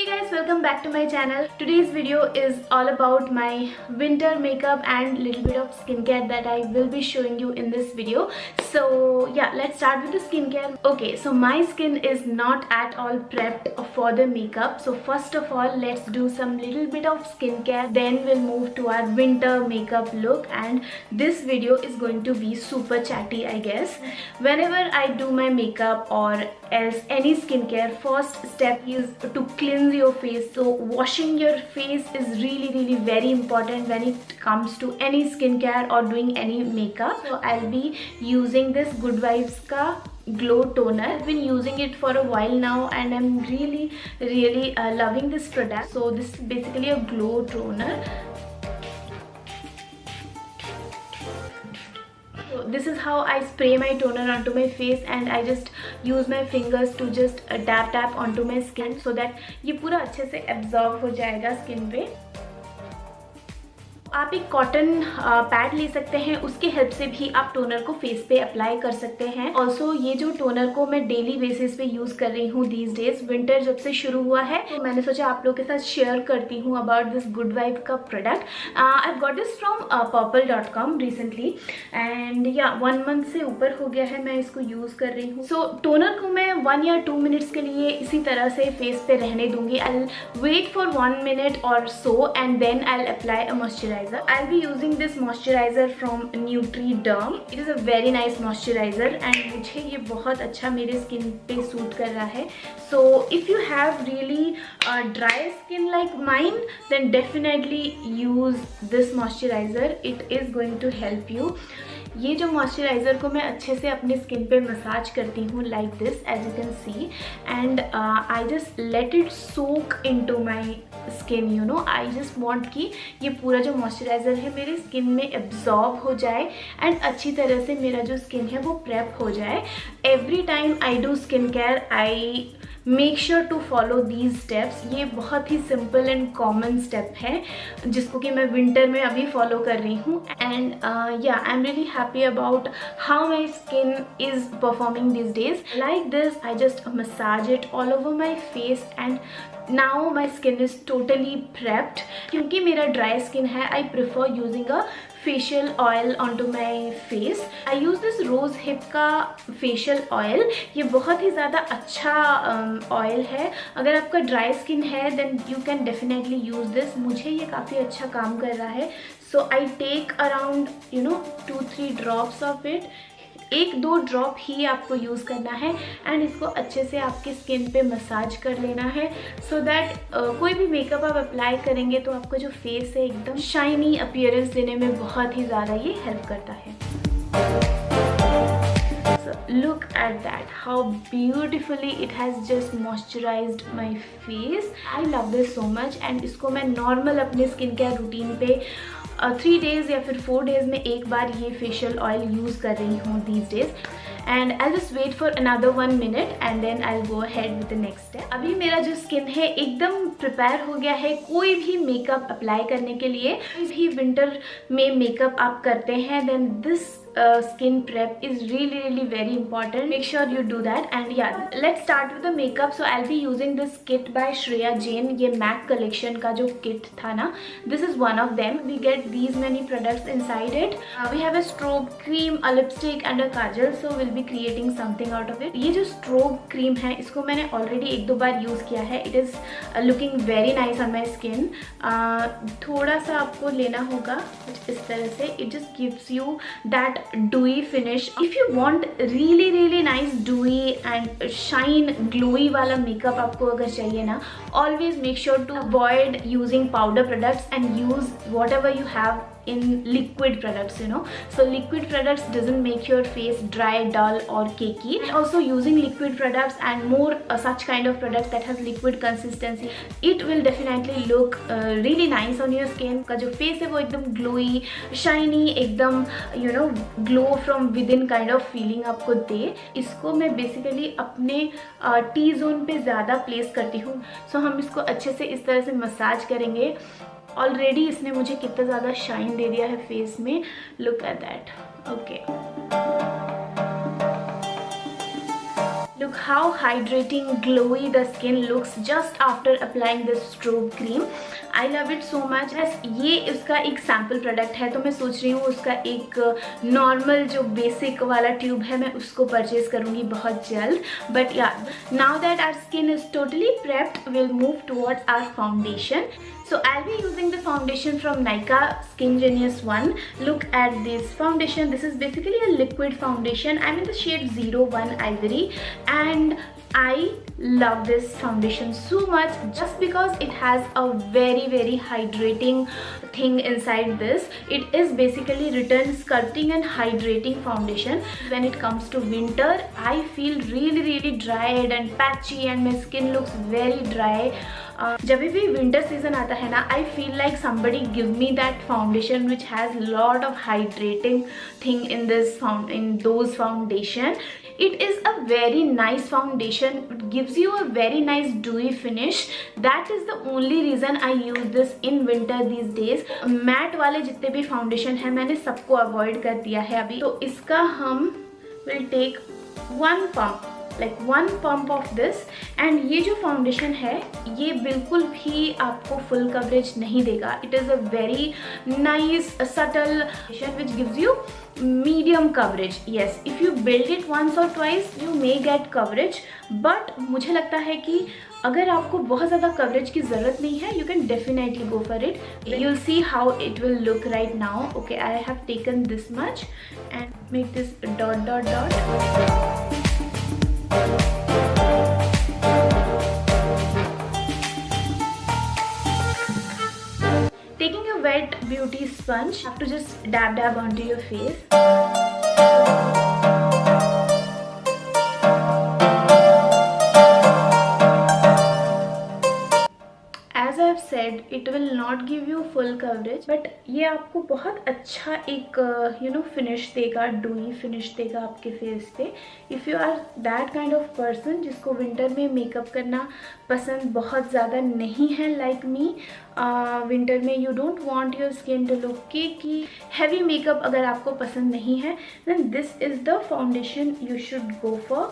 guys, welcome back to my channel. Today's video is all about my winter makeup and little bit of skincare that I will be showing you in this video. So yeah, let's start with the skincare. Okay, so my skin is not at all prepped for the makeup. So first of all, let's do some little bit of skincare. Then we'll move to our winter makeup look, and this video is going to be super chatty, I guess. Whenever I do my makeup or else any skincare, first step is to cleanse your face. So washing your face is really very important when it comes to any skincare or doing any makeup. So I'll be using this Good Vibes ka glow toner. I've been using it for a while now and I'm really loving this product. So this is basically a glow toner. So this is how I spray my toner onto my face, and I just use my fingers to just tap onto my skin so that ये पूरा अच्छे से absorb हो जाएगा skin पे. आप एक cotton pad ले सकते हैं, उसके हेल्प से भी आप टोनर को फेस पे अप्लाई कर सकते हैं. ऑल्सो ये जो टोनर को मैं डेली बेसिस पे यूज कर रही हूँ दीज डेज. विंटर जब से शुरू हुआ है तो मैंने सोचा आप लोगों के साथ शेयर करती हूँ अबाउट दिस गुड वाइब का product. I got this from purple.com recently and या 1 मंथ से ऊपर हो गया है मैं इसको यूज कर रही हूँ. सो टोनर को मैं 1 या 2 मिनट्स के लिए इसी तरह से फेस पे रहने दूंगी. I will wait for 1 minute और so and then I will apply a moisturiser. I'll be using this moisturizer from Nutriderm. It is a very nice moisturizer and मुझे ये बहुत अच्छा मेरे स्किन पे सूट कर रहा है. So if you have really dry skin like mine, then definitely use this moisturizer. It is going to help you. ये जो मॉइस्चराइज़र को मैं अच्छे से अपने स्किन पे मसाज करती हूँ like this, as you can see, and I just let it soak into my skin. You know, I just want कि ये पूरा जो मॉइस्चराइज़र है मेरे स्किन में एब्जॉर्ब हो जाए एंड अच्छी तरह से मेरा जो स्किन है वो प्रेप हो जाए. Every time I do skin care I make sure to follow these steps. ये बहुत ही सिंपल एंड कॉमन स्टेप है जिसको कि मैं विंटर में अभी फॉलो कर रही हूँ. एंड या I am really happy about how my skin is performing this days. Like this I just massage it all over my face and now my skin is totally prepped. क्योंकि मेरा dry skin है, I prefer using a facial oil onto my face. I use this rose hip का facial oil. ये बहुत ही ज़्यादा अच्छा oil है. अगर आपका dry skin है then you can definitely use this. मुझे ये काफ़ी अच्छा काम कर रहा है. So I take around 2-3 drops of it. 1-2 drop ही आपको यूज़ करना है एंड इसको अच्छे से आपकी स्किन पे मसाज कर लेना है सो दैट कोई भी मेकअप आप अप्लाई करेंगे तो आपका जो फेस है एकदम शाइनी अपीयरेंस देने में बहुत ही ज़्यादा ये हेल्प करता है. So look at that, how beautifully it has just moisturized my face. I love this so much and इसको मैं नॉर्मल अपने स्किन केयर रूटीन पे 3 डेज़ या फिर 4 डेज़ में एक बार ये फेशियल ऑयल यूज़ कर रही हूँ these days. And I'll just wait for another 1 minute and then I'll go ahead with the next step. अभी मेरा जो स्किन है एकदम प्रिपेयर हो गया है कोई भी मेकअप अप्लाई करने के लिए. कोई भी विंटर में मेकअप आप करते हैं then this skin prep is really very important. Make sure you do that. And yeah, let's start with the makeup. So I'll be using this kit by Shreya Jain. ये MAC collection का जो kit था ना, this is one of them. We get these many products inside it. We have a strobe cream, a lipstick and a kajal. So we'll be creating something out of it. ये जो strobe cream है इसको मैंने already 1-2 बार use किया है. It is looking very nice on my skin. थोड़ा सा आपको लेना होगा कुछ इस तरह से. It just gives you that dewy finish. If you want really nice dewy and shine glowy वाला makeup आपको अगर चाहिए ना, always make sure to avoid using powder products and use whatever you have in liquid products, so liquid products doesn't make your face dry, dull or cakey. And also using liquid products and more such kind of products that has liquid consistency, it will definitely look really nice on your skin. का जो face है वो एकदम glowy, shiny, एकदम glow from within kind of feeling आपको दे. इसको मैं basically अपने T-zone पे ज़्यादा place करती हूँ. So हम इसको अच्छे से इस तरह से मसाज करेंगे. ऑलरेडी इसने मुझे कितना ज़्यादा शाइन दे दिया है फेस में. Look at that. Okay, Look how hydrating, glowy the skin looks just after applying this strobe cream. I love it so much. ये इसका एक सैम्पल प्रोडक्ट है, तो मैं सोच रही हूँ उसका एक नॉर्मल जो बेसिक वाला ट्यूब है मैं उसको परचेज करूँगी बहुत जल्द. But yeah, now that our skin is totally prepped, we'll move towards our foundation. So I'll be using the foundation from Nykaa Skin Genius 1. Look at this foundation. This is basically a liquid foundation. I'm in the shade 01 Ivory, and I love this foundation so much just because it has a very hydrating thing inside this. It is basically written sculpting and hydrating foundation. When it comes to winter, I feel really dried and patchy and my skin looks very dry. जब भी winter season आता है ना, I feel like somebody give me that foundation which has lot of hydrating thing in those foundation. It is a very nice foundation. It gives you a very nice dewy finish. That is the only reason I use this in winter these days. Matte वाले जितने भी foundation है मैंने सबको avoid कर दिया है अभी. तो इसका हम will take one pump of this. And ये जो फाउंडेशन है ये बिल्कुल भी आपको फुल कवरेज नहीं देगा. It is a very nice subtle foundation which gives you medium coverage. Yes, if you build it once or twice you may get coverage, but मुझे लगता है कि अगर आपको बहुत ज़्यादा कवरेज की ज़रूरत नहीं है, you can definitely go for it. You'll see how it will look right now. Okay, I have taken this much and make this dot. Taking a wet beauty sponge, you have to just dab onto your face. As I've said, it will not give you full coverage, but ये आपको बहुत अच्छा एक finish देगा, डूई finish देगा आपके face पे. If you are that kind of person जिसको विंटर में मेकअप करना पसंद बहुत ज़्यादा नहीं है, लाइक मी, विंटर में you don't want your skin to look cakey, heavy makeup अगर आपको पसंद नहीं है, then this is the foundation you should go for.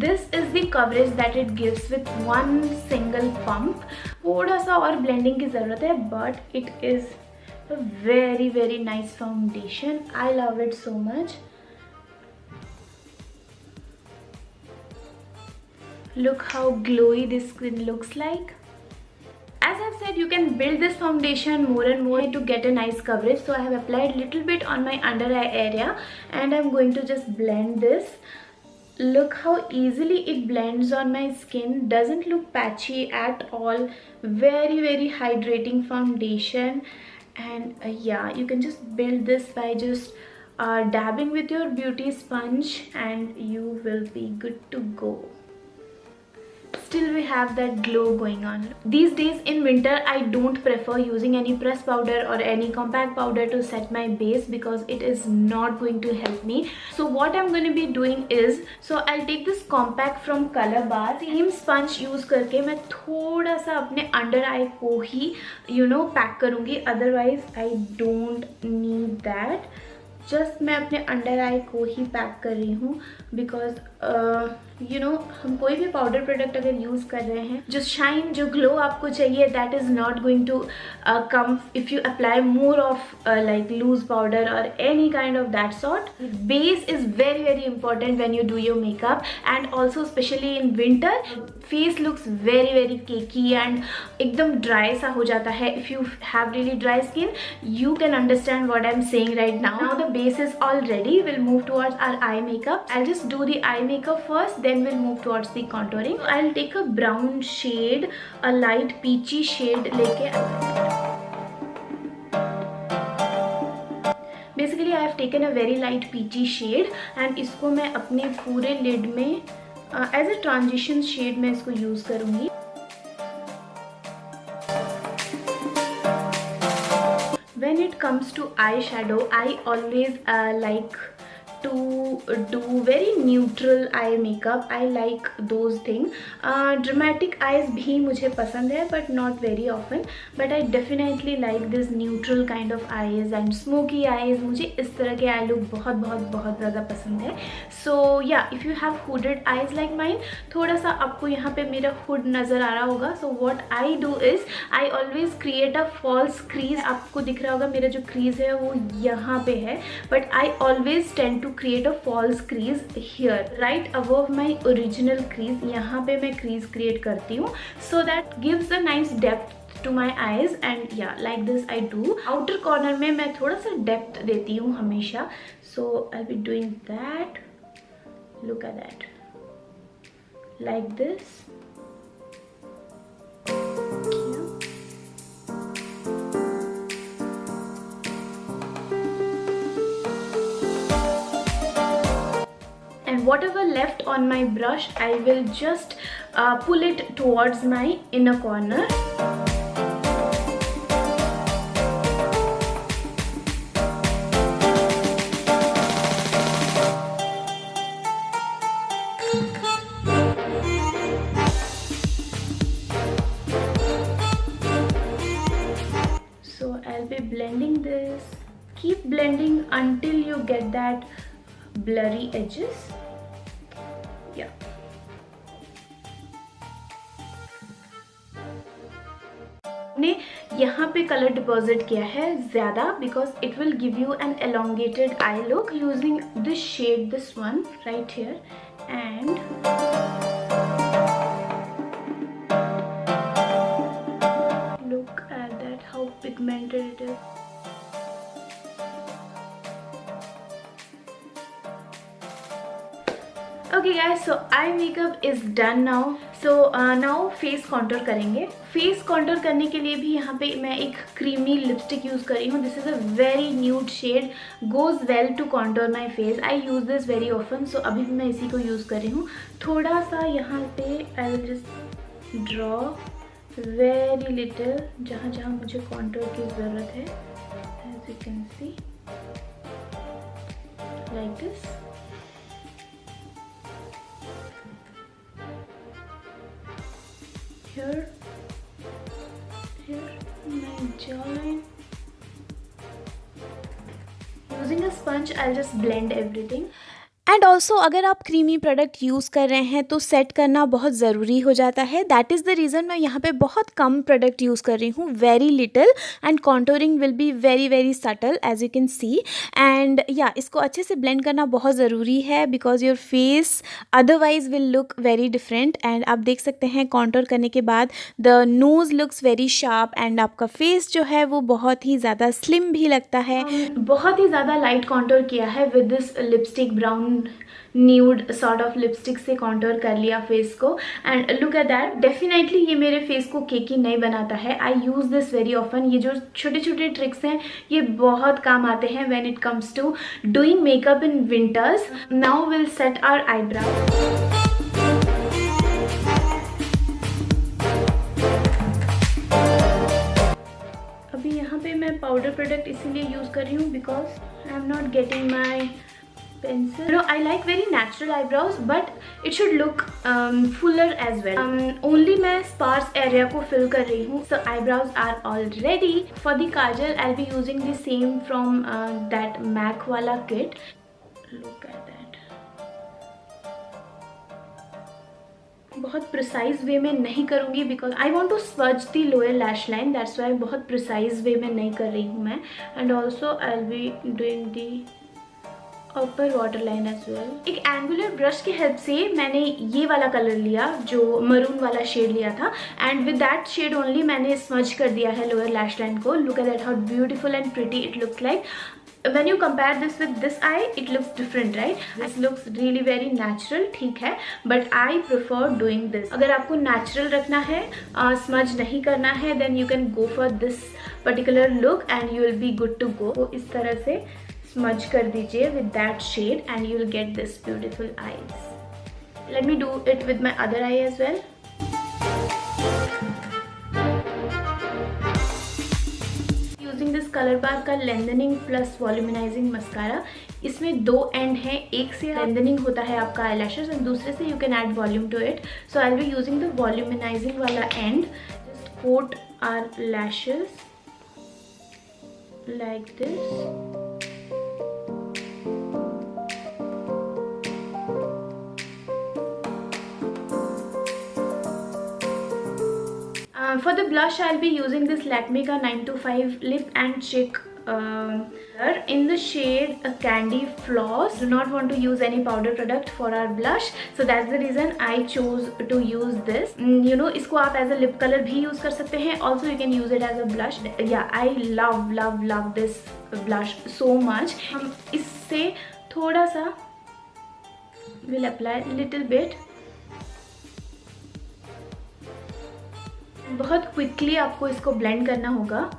This is the coverage that it gives with one single pump. थोड़ा सा और blending की ज़रूरत है, but it is a very nice foundation. I love it so much. Look how glowy this skin looks like. As I've said, you can build this foundation more and more to get a nice coverage. So I have applied little bit on my under eye area and I'm going to just blend this. Look how easily it blends on my skin. Doesn't look patchy at all. Very hydrating foundation. And yeah, you can just build this by just dabbing with your beauty sponge and you will be good to go. Still we have that glow going on. These days in winter I don't prefer using any press powder or any compact powder to set my base because it is not going to help me. So what I'm going to be doing is, so I'll take this compact from Color Bar. Same sponge use करके मैं थोड़ा सा अपने under eye को ही pack करूँगी. Otherwise I don't need that. Just मैं अपने under आई को ही पैक कर रही हूँ बिकॉज हम कोई भी पाउडर प्रोडक्ट अगर यूज़ कर रहे हैं, जो शाइन, जो ग्लो आपको चाहिए, that is not going to come if you apply more of like loose powder और any kind of that sort. Base is very important when you do your makeup and also specially in winter face looks very cakey and एकदम dry सा हो जाता है. If you have really dry skin you can understand what I'm saying right now. Now the base is all ready. We'll move towards our eye makeup. I'll just do the eye makeup first, then we'll move towards the contouring. So I'll take a brown shade, a light peachy shade लेके. Basically I have taken a very light peachy shade and इसको मैं अपने पूरे lid में as a transition shade मैं इसको use करूँगी. When it comes to eyeshadow, I always like to do very neutral eye makeup. I like those things. Dramatic eyes भी मुझे पसंद है, but not very often. But I definitely like this neutral kind of eyes and smoky eyes. मुझे इस तरह के eye look बहुत बहुत बहुत ज़्यादा पसंद है. So yeah, if you have hooded eyes like mine, थोड़ा सा आपको यहाँ पे मेरा hood नज़र आ रहा होगा. So what I do is I always create a false crease. आपको दिख रहा होगा मेरा जो crease है वो यहाँ पे है, but I always tend to create a false crease here, right above my original crease. यहाँ पे मैं crease create करती हूँ, so that gives a nice depth to my eyes. And yeah, like this I do. Outer corner में मैं थोड़ा सा depth देती हूँ हमेशा. So I'll be doing that. Look at that, like this. And whatever left on my brush, I will just pull it towards my inner corner. So I'll be blending this. Keep blending until you get that blurry edges. Yeah. मैंने यहाँ पे colour deposit किया है ज़्यादा because it will give you an elongated eye look. Using this shade, this one right here, and look at that, how pigmented it is. Okay guys, so eye makeup is done now. So now face contour करेंगे. Face contour करने के लिए भी यहाँ पे मैं एक creamy lipstick use कर रही हूँ. This is a very nude shade, goes well to contour my face. I use this very often, so अभी भी मैं इसी को यूज़ कर रही हूँ. थोड़ा सा यहाँ पे I will just draw very little जहाँ जहाँ मुझे contour की ज़रूरत है. As you can see, like this. Here, my jawline. Using a sponge, I'll just blend everything. And also अगर आप क्रीमी प्रोडक्ट यूज़ कर रहे हैं तो सेट करना बहुत ज़रूरी हो जाता है. दैट इज़ द रीज़न मैं यहाँ पे बहुत कम प्रोडक्ट यूज़ कर रही हूँ, very little, and contouring will be very very subtle as you can see. And yeah इसको अच्छे से ब्लेंड करना बहुत ज़रूरी है because your face otherwise will look very different. And आप देख सकते हैं कॉन्टोर करने के बाद the nose looks very sharp and आपका फेस जो है वो बहुत ही ज़्यादा स्लिम भी लगता है. बहुत ही ज़्यादा लाइट कॉन्टोर किया है with this lipstick, brown nude sort of lipstick से कॉन्टोर कर लिया फेस को. And look at that. Definitely ये मेरे फेस को केकी नहीं बनाता है. आई यूज़ दिस वेरी ऑफन. ये जो छोटे छोटे ट्रिक्स हैं ये बहुत काम आते हैं when it comes to doing makeup in winters. Now will set our eyebrow. अभी यहाँ पे मैं पाउडर प्रोडक्ट इसीलिए यूज़ कर रही हूँ because I am not getting my pencil. No, I like very natural eyebrows, but it should look fuller as well. Only मैं sparse area को fill कर रही हूँ. So eyebrows are all ready. For the kajal, I'll be using the same from that MAC वाला kit. Look at that. बहुत precise way में नहीं करूँगी because I want to smudge the lower lash line. That's why बहुत precise way में नहीं कर रही हूँ मैं. And also I will be doing the upper water line as well. एक एंगुलर ब्रश की हेल्प से मैंने ये वाला कलर लिया जो मरून वाला शेड लिया था and with that shade only मैंने स्मज कर दिया है लोअर लैश लाइन को. Look at that how beautiful and pretty it looks like. When you compare this with this eye, it looks different, right? This looks really very natural, ठीक है, but I prefer doing this. अगर आपको natural रखना है, smudge नहीं करना है, then you can go for this particular look and you will be good to go. तो इस तरह से smudge कर दीजिए with that shade and you will get this beautiful eyes. Let me do it with my other eye as well. Using this Colorbar का lengthening plus वॉल्यूमिनाइजिंग mascara. इसमें 2 and हैं, एक से लेंथनिंग होता है आपका आई लैशेज एंड दूसरे से you can add volume to it. So I will be using the volumising वाला end. Just coat our lashes like this. For the blush, I'll be using this Lakme ka 925 Lip and Cheek in the shade Candy Floss. Do not want to use any powder product for our blush, so that's the reason I chose to use this. You know, इसको आप as a lip color भी use कर सकते हैं. Also, you can use it as a blush. Yeah, I love this blush so much. हम इससे थोड़ा सा will apply little bit. बहुत क्विकली आपको इसको ब्लेंड करना होगा।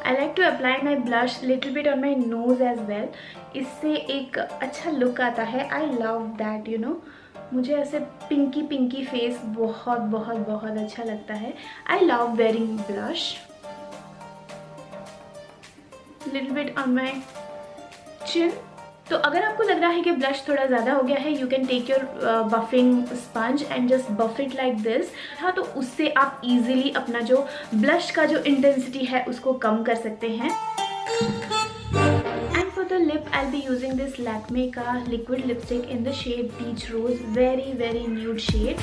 I like to apply my blush little bit on my nose as well. इससे एक अच्छा लुक आता है। I love that, you know. मुझे ऐसे पिंकी फेस बहुत अच्छा लगता है। I love wearing blush. Little bit on my chin. तो अगर आपको लग रहा है कि ब्लश थोड़ा ज़्यादा हो गया है, you can take your buffing sponge and just buff it like this. हाँ, तो उससे आप इजीली अपना जो ब्लश का जो इंटेंसिटी है उसको कम कर सकते हैं। And for the lip I be using this Lakme का liquid lipstick in the shade peach rose, very nude shade.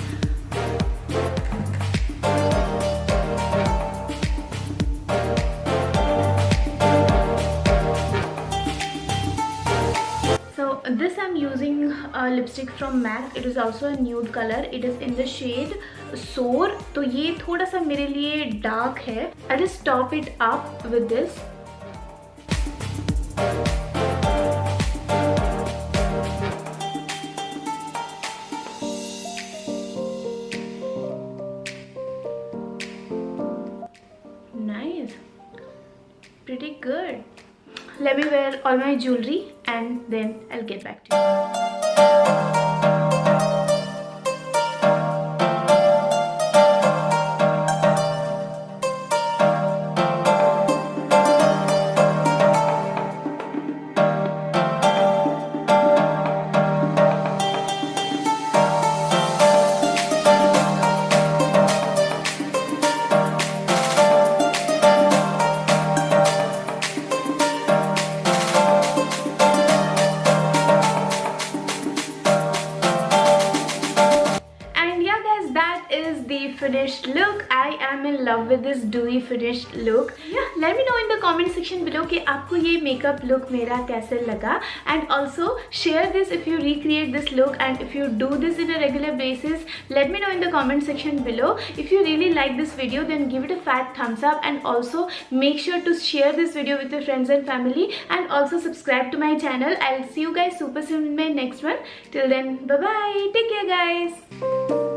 This I'm using a lipstick from MAC. It is also a nude color. It is in the shade Soar. तो ये थोड़ा सा मेरे लिए dark है। I'll just top it up with this. Nice. Pretty good. Let me wear all my jewelry and then I'll get back to you. Finished look. I am in love with this dewy finished look. Yeah, let me know in the comment section below कि आपको ये makeup look मेरा कैसे लगा, and also share this if you recreate this look and if you do this in a regular basis. Let me know in the comment section below. If you really like this video, then give it a fat thumbs up and also make sure to share this video with your friends and family and also subscribe to my channel. I'll see you guys super soon in my next one. Till then, bye bye. Take care, guys.